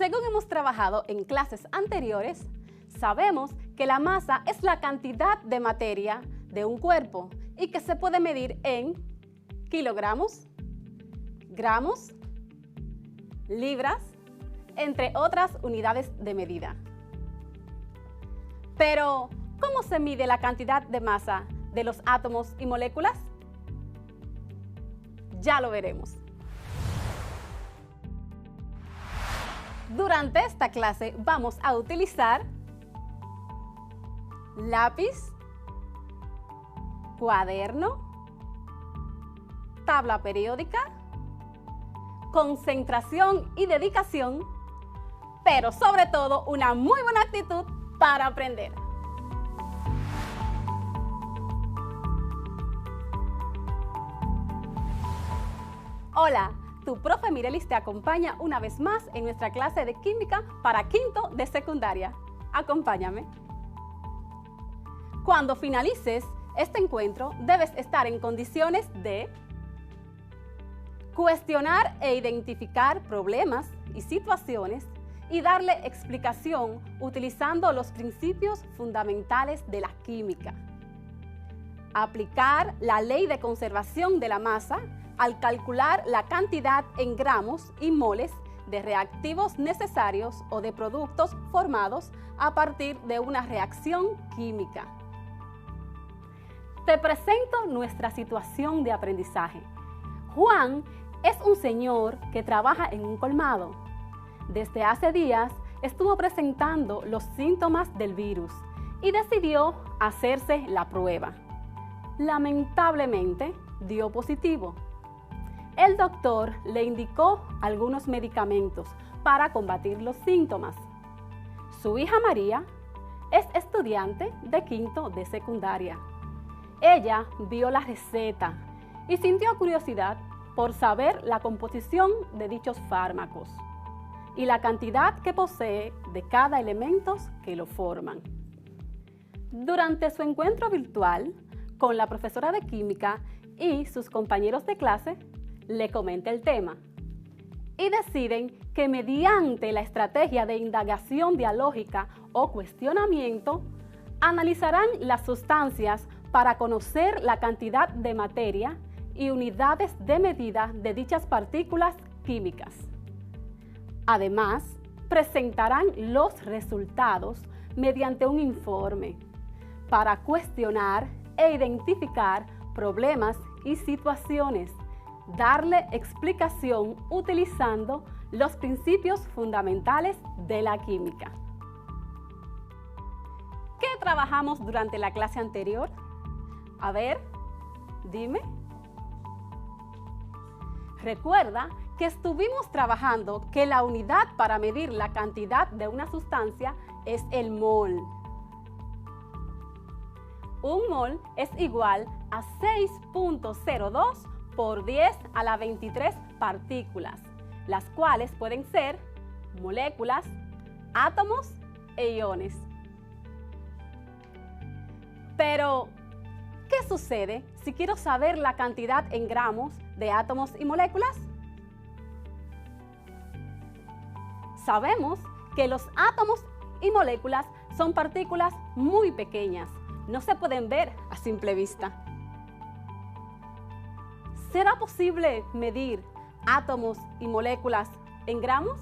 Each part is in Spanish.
Según hemos trabajado en clases anteriores, sabemos que la masa es la cantidad de materia de un cuerpo y que se puede medir en kilogramos, gramos, libras, entre otras unidades de medida. Pero, ¿cómo se mide la cantidad de masa de los átomos y moléculas? Ya lo veremos. Durante esta clase vamos a utilizar lápiz, cuaderno, tabla periódica, concentración y dedicación, pero sobre todo una muy buena actitud para aprender. Hola, tu profe Mirelis te acompaña una vez más en nuestra clase de química para quinto de secundaria. Acompáñame. Cuando finalices este encuentro, debes estar en condiciones de cuestionar e identificar problemas y situaciones y darle explicación utilizando los principios fundamentales de la química. Aplicar la ley de conservación de la masa al calcular la cantidad en gramos y moles de reactivos necesarios o de productos formados a partir de una reacción química. Te presento nuestra situación de aprendizaje. Juan es un señor que trabaja en un colmado. Desde hace días estuvo presentando los síntomas del virus y decidió hacerse la prueba. Lamentablemente dio positivo. El doctor le indicó algunos medicamentos para combatir los síntomas. Su hija María es estudiante de quinto de secundaria. Ella vio la receta y sintió curiosidad por saber la composición de dichos fármacos y la cantidad que posee de cada elemento que lo forman. Durante su encuentro virtual con la profesora de química y sus compañeros de clase, le comenta el tema y deciden que mediante la estrategia de indagación dialógica o cuestionamiento, analizarán las sustancias para conocer la cantidad de materia y unidades de medida de dichas partículas químicas. Además, presentarán los resultados mediante un informe para cuestionar e identificar problemas y situaciones, darle explicación utilizando los principios fundamentales de la química. ¿Qué trabajamos durante la clase anterior? A ver, dime. Recuerda que estuvimos trabajando que la unidad para medir la cantidad de una sustancia es el mol. Un mol es igual a 6.02 por 10 a la 23 partículas, las cuales pueden ser moléculas, átomos e iones. Pero, ¿qué sucede si quiero saber la cantidad en gramos de átomos y moléculas? Sabemos que los átomos y moléculas son partículas muy pequeñas, no se pueden ver a simple vista. ¿Será posible medir átomos y moléculas en gramos?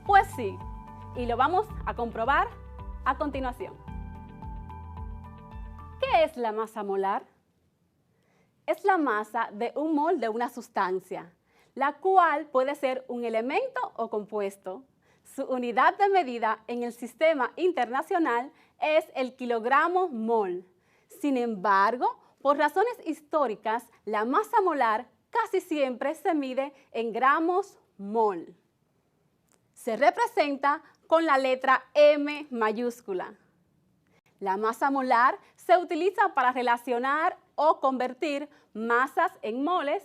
Pues sí, y lo vamos a comprobar a continuación. ¿Qué es la masa molar? Es la masa de un mol de una sustancia, la cual puede ser un elemento o compuesto. Su unidad de medida en el sistema internacional es el kilogramo mol. Sin embargo, por razones históricas, la masa molar casi siempre se mide en gramos mol. Se representa con la letra M mayúscula. La masa molar se utiliza para relacionar o convertir masas en moles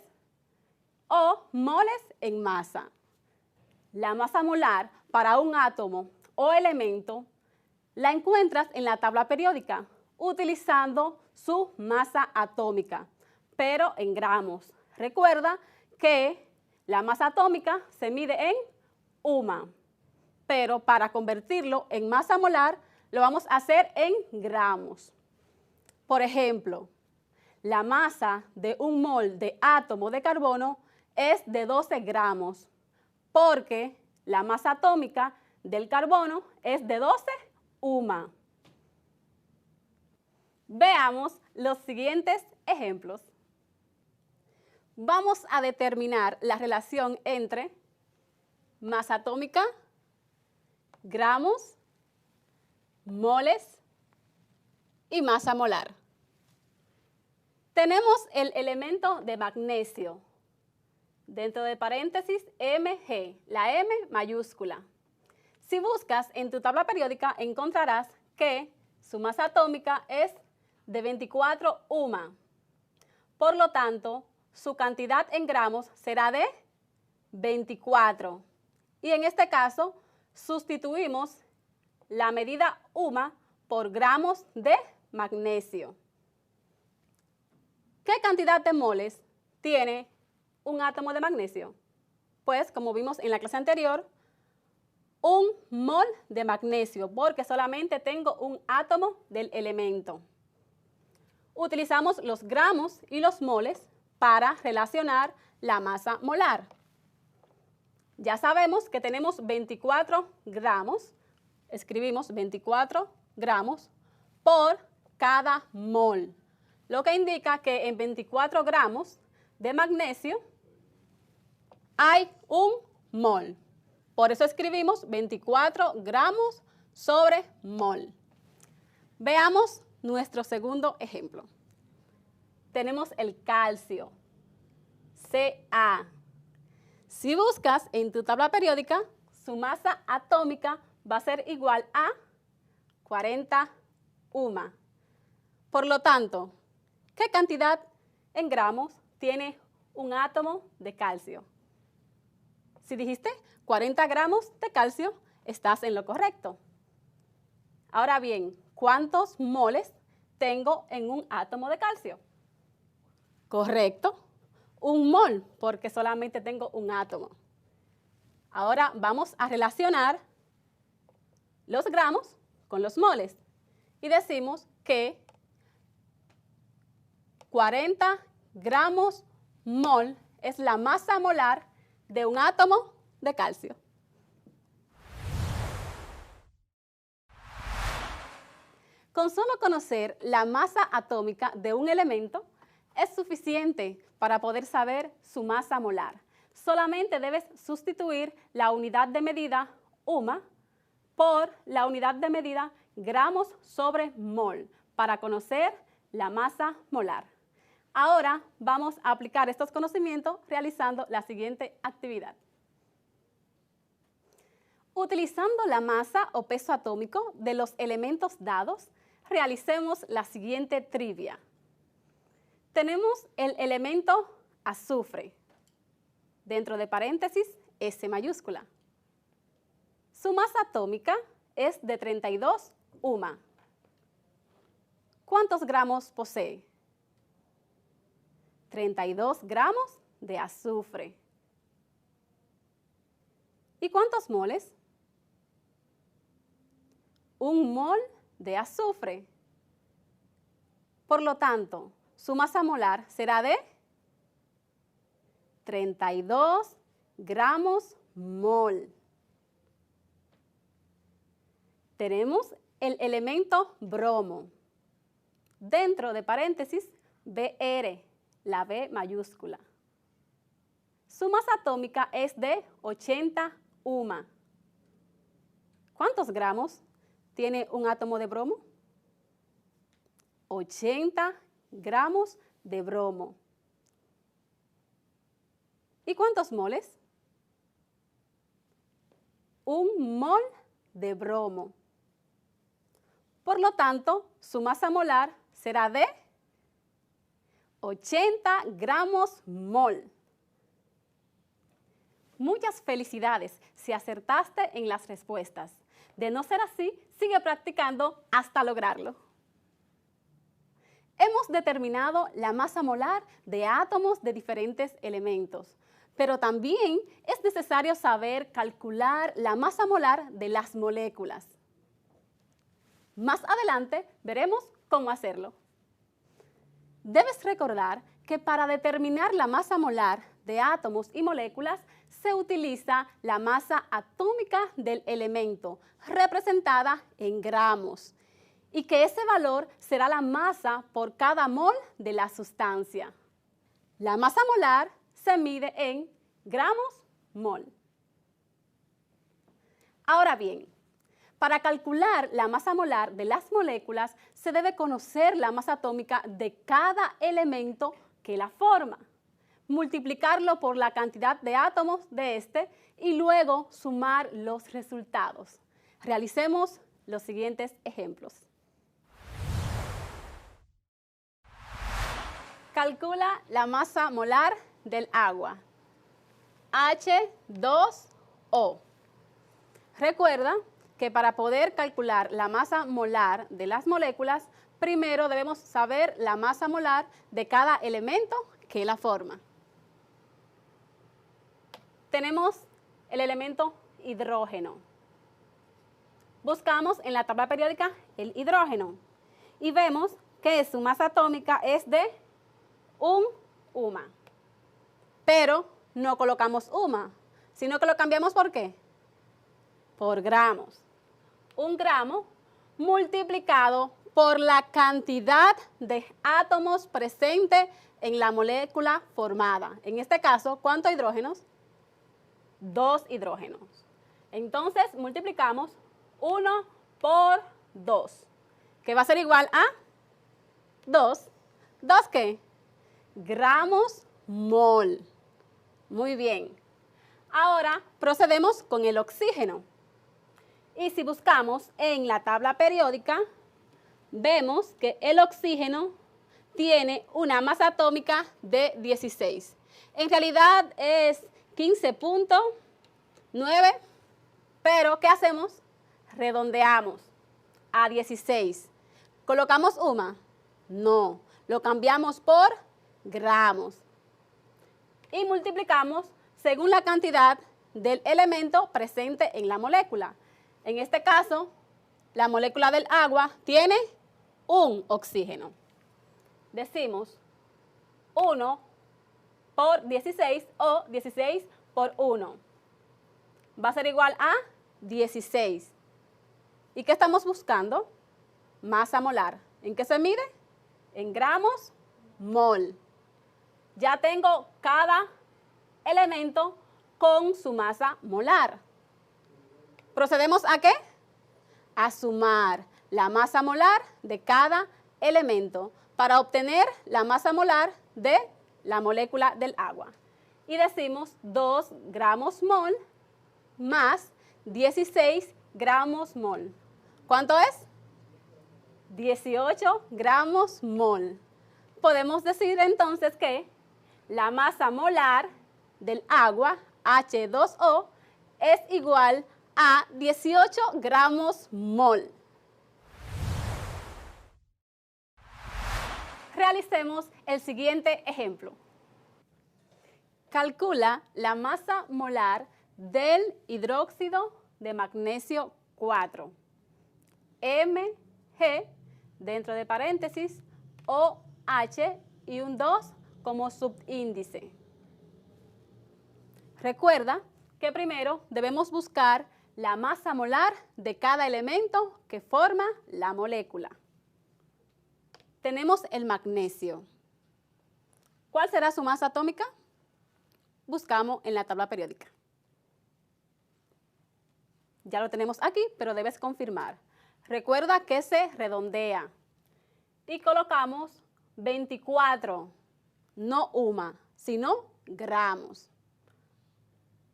o moles en masa. La masa molar para un átomo o elemento la encuentras en la tabla periódica utilizando su masa atómica, pero en gramos. Recuerda que La masa atómica se mide en UMA, pero para convertirlo en masa molar lo vamos a hacer en gramos. Por ejemplo, la masa de un mol de átomo de carbono es de 12 gramos, porque la masa atómica del carbono es de 12 UMA. Veamos los siguientes ejemplos. Vamos a determinar la relación entre masa atómica, gramos, moles y masa molar. Tenemos el elemento de magnesio, dentro de paréntesis Mg, la M mayúscula. Si buscas en tu tabla periódica encontrarás que su masa atómica es de 24 UMA. Por lo tanto, su cantidad en gramos será de 24. Y en este caso, sustituimos la medida UMA por gramos de magnesio. ¿Qué cantidad de moles tiene un átomo de magnesio? Pues, como vimos en la clase anterior, un mol de magnesio, porque solamente tengo un átomo del elemento. Utilizamos los gramos y los moles para relacionar la masa molar. Ya sabemos que tenemos 24 gramos, escribimos 24 gramos por cada mol, lo que indica que en 24 gramos de magnesio hay un mol. Por eso escribimos 24 gramos sobre mol. Veamos nuestro segundo ejemplo. Tenemos el calcio, Ca. Si buscas en tu tabla periódica, su masa atómica va a ser igual a 40 UMA. Por lo tanto, ¿qué cantidad en gramos tiene un átomo de calcio? Si dijiste 40 gramos de calcio, estás en lo correcto. Ahora bien, ¿cuántos moles tengo en un átomo de calcio? Correcto, un mol, porque solamente tengo un átomo. Ahora vamos a relacionar los gramos con los moles y decimos que 40 gramos mol es la masa molar de un átomo de calcio. Con solo conocer la masa atómica de un elemento es suficiente para poder saber su masa molar. Solamente debes sustituir la unidad de medida UMA por la unidad de medida gramos sobre mol para conocer la masa molar. Ahora vamos a aplicar estos conocimientos realizando la siguiente actividad. Utilizando la masa o peso atómico de los elementos dados, realicemos la siguiente trivia. Tenemos el elemento azufre, dentro de paréntesis S mayúscula. Su masa atómica es de 32 UMA. ¿Cuántos gramos posee? 32 gramos de azufre. ¿Y cuántos moles? Un mol de azufre. Por lo tanto, su masa molar será de 32 gramos mol. Tenemos el elemento bromo. Dentro de paréntesis, Br, la B mayúscula. Su masa atómica es de 80 UMA. ¿Cuántos gramos tiene un átomo de bromo? 80 gramos de bromo. ¿Y cuántos moles? Un mol de bromo. Por lo tanto, su masa molar será de 80 gramos mol. Muchas felicidades si acertaste en las respuestas. De no ser así, sigue practicando hasta lograrlo. Hemos determinado la masa molar de átomos de diferentes elementos. pero también es necesario saber calcular la masa molar de las moléculas. Más adelante veremos cómo hacerlo. Debes recordar que para determinar la masa molar de átomos y moléculas se utiliza la masa atómica del elemento, representada en gramos, y que ese valor será la masa por cada mol de la sustancia. La masa molar se mide en gramos-mol. Ahora bien, para calcular la masa molar de las moléculas se debe conocer la masa atómica de cada elemento que la forma, multiplicarlo por la cantidad de átomos de este y luego sumar los resultados. Realicemos los siguientes ejemplos. Calcula la masa molar del agua. H2O. Recuerda que para poder calcular la masa molar de las moléculas, primero debemos saber la masa molar de cada elemento que la forma. Tenemos el elemento hidrógeno. Buscamos en la tabla periódica el hidrógeno y vemos que su masa atómica es de 1 UMA. Pero no colocamos UMA, sino que lo cambiamos ¿por qué? Por gramos. 1 gramo multiplicado por la cantidad de átomos presentes en la molécula formada. En este caso, ¿cuántos hidrógenos? 2 hidrógenos. Entonces, multiplicamos 1 por 2, que va a ser igual a 2. ¿2 qué? Gramos mol. Muy bien. Ahora procedemos con el oxígeno. Y si buscamos en la tabla periódica, vemos que el oxígeno tiene una masa atómica de 16. En realidad es 15.9, pero ¿qué hacemos? Redondeamos a 16. ¿Colocamos UMA? No, lo cambiamos por gramos. Y multiplicamos según la cantidad del elemento presente en la molécula. En este caso, la molécula del agua tiene un oxígeno. Decimos 1 por 16 o 16 por 1. Va a ser igual a 16. ¿Y qué estamos buscando? Masa molar. ¿En qué se mide? En gramos mol. Ya tengo cada elemento con su masa molar. ¿Procedemos a qué? A sumar la masa molar de cada elemento para obtener la masa molar de la molécula del agua. Y decimos 2 gramos mol más 16 gramos mol. ¿Cuánto es? 18 gramos mol. Podemos decir entonces que la masa molar del agua, H2O, es igual a 18 gramos mol. Realicemos el siguiente ejemplo. Calcula la masa molar del hidróxido de magnesio 4. Mg, dentro de paréntesis, OH y un 2 como subíndice. Recuerda que primero debemos buscar la masa molar de cada elemento que forma la molécula. Tenemos el magnesio. ¿Cuál será su masa atómica? Buscamos en la tabla periódica. Ya lo tenemos aquí, pero debes confirmar. Recuerda que se redondea. Y colocamos 24, no UMA, sino gramos,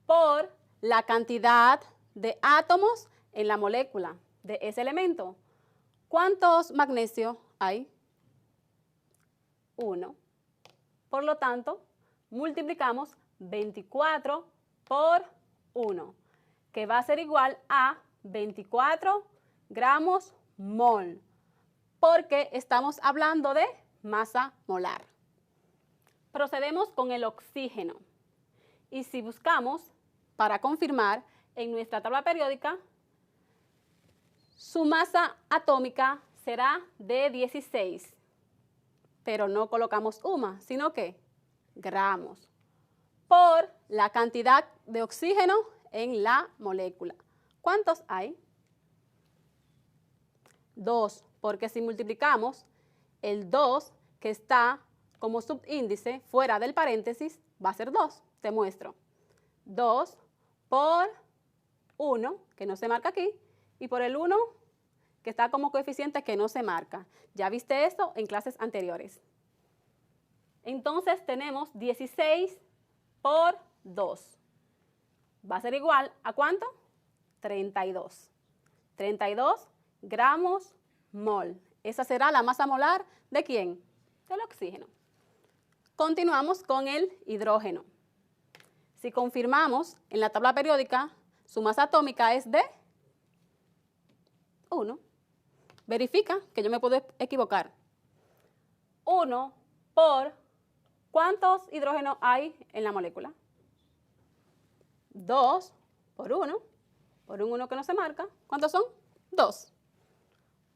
por la cantidad de átomos en la molécula de ese elemento. ¿Cuántos magnesios hay? 1. Por lo tanto, multiplicamos 24 por 1, que va a ser igual a 24 gramos mol, porque estamos hablando de masa molar. Procedemos con el oxígeno. Y si buscamos, para confirmar, en nuestra tabla periódica, su masa atómica será de 16, pero no colocamos UMA, sino que gramos, por la cantidad de oxígeno en la molécula. ¿Cuántos hay? 2, porque si multiplicamos el 2 que está como subíndice fuera del paréntesis, va a ser 2. Te muestro. 2 por 1, que no se marca aquí, y por el 1, que está como coeficiente que no se marca. Ya viste eso en clases anteriores. Entonces tenemos 16 por 2. Va a ser igual a ¿cuánto? 32. 32 gramos mol. Esa será la masa molar ¿de quién? Del oxígeno. Continuamos con el hidrógeno. Si confirmamos en la tabla periódica, su masa atómica es de 1. Verifica que yo me puedo equivocar. 1 por ¿cuántos hidrógenos hay en la molécula? 2 por 1. Por un 1 que no se marca. ¿Cuántos son? 2.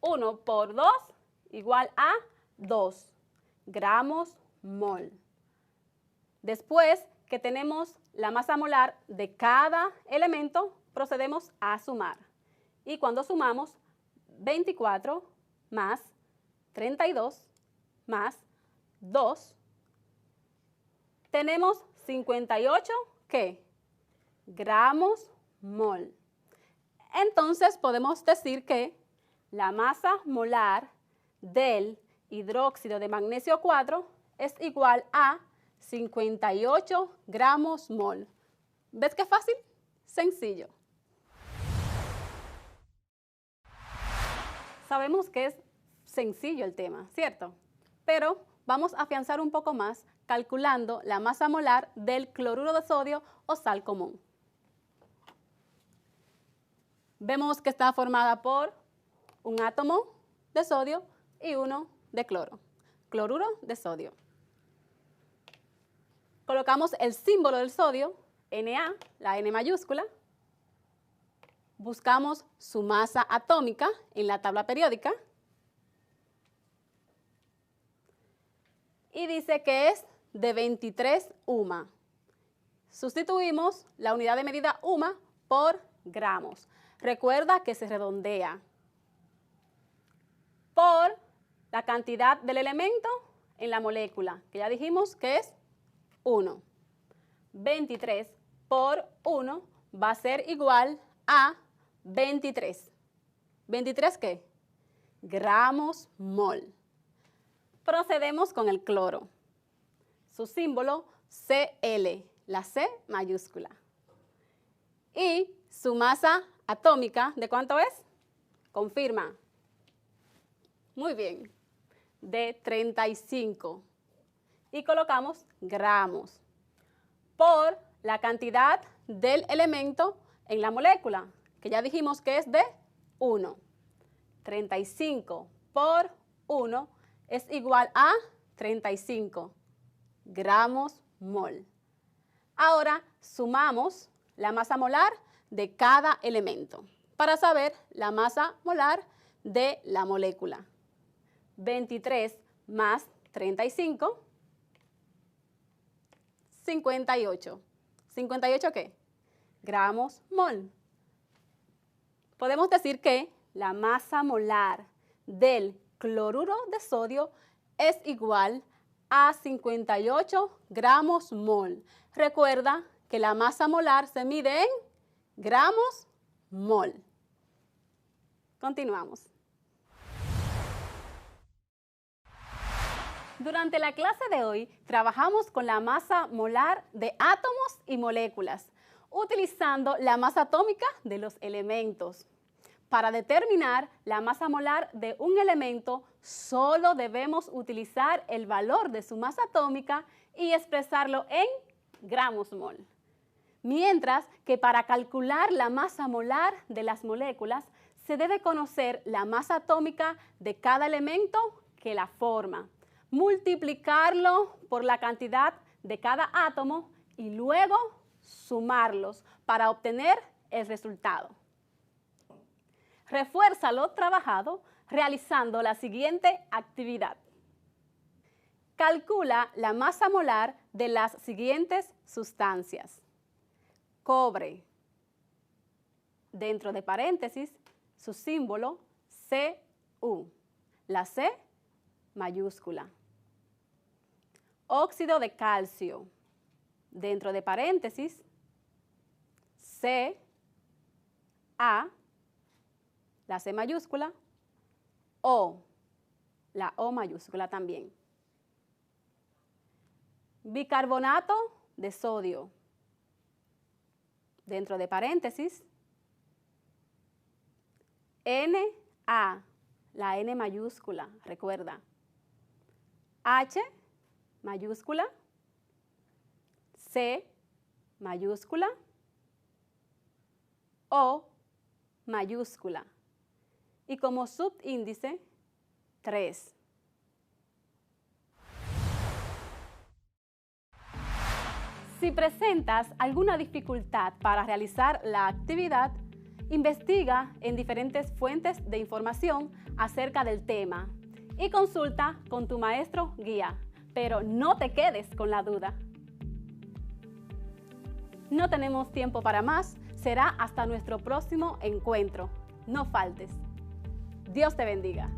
1 por 2 igual a 2 gramos mol. Después que tenemos la masa molar de cada elemento, procedemos a sumar. Y cuando sumamos 24 más 32 más 2, tenemos 58, ¿qué? Gramos mol. Entonces podemos decir que la masa molar del hidróxido de magnesio 4 es igual a 58 gramos mol. ¿Ves qué fácil? Sencillo. Sabemos que es sencillo el tema, ¿cierto? Pero vamos a afianzar un poco más calculando la masa molar del cloruro de sodio o sal común. Vemos que está formada por un átomo de sodio y uno de cloro. Cloruro de sodio. Colocamos el símbolo del sodio, Na, la N mayúscula. Buscamos su masa atómica en la tabla periódica. Y dice que es de 23 UMA. Sustituimos la unidad de medida UMA por gramos. Recuerda que se redondea por la cantidad del elemento en la molécula, que ya dijimos que es 1. 23 por 1 va a ser igual a 23. ¿23 qué? Gramos mol. Procedemos con el cloro. Su símbolo Cl, la C mayúscula. Y su masa atómica, ¿de cuánto es? Confirma. Muy bien. De 35. Y colocamos gramos por la cantidad del elemento en la molécula, que ya dijimos que es de 1. 35 por 1 es igual a 35 gramos mol. Ahora sumamos la masa molar de cada elemento para saber la masa molar de la molécula. 23 más 35, 58. ¿58 qué? Gramos mol. Podemos decir que la masa molar del cloruro de sodio es igual a 58 gramos mol. Recuerda que la masa molar se mide en gramos mol. Continuamos. Durante la clase de hoy trabajamos con la masa molar de átomos y moléculas, utilizando la masa atómica de los elementos. Para determinar la masa molar de un elemento, solo debemos utilizar el valor de su masa atómica y expresarlo en gramos mol. Mientras que para calcular la masa molar de las moléculas, se debe conocer la masa atómica de cada elemento que la forma, multiplicarlo por la cantidad de cada átomo y luego sumarlos para obtener el resultado. Refuerza lo trabajado realizando la siguiente actividad. Calcula la masa molar de las siguientes sustancias. Cobre, dentro de paréntesis, su símbolo Cu, la C mayúscula. Óxido de calcio, dentro de paréntesis, Ca, la C mayúscula, O, la O mayúscula también. Bicarbonato de sodio, dentro de paréntesis, Na, la N mayúscula, recuerda. H mayúscula, C mayúscula, O mayúscula. Y como subíndice, 3. Si presentas alguna dificultad para realizar la actividad, investiga en diferentes fuentes de información acerca del tema y consulta con tu maestro guía, pero no te quedes con la duda. No tenemos tiempo para más, será hasta nuestro próximo encuentro. No faltes. Dios te bendiga.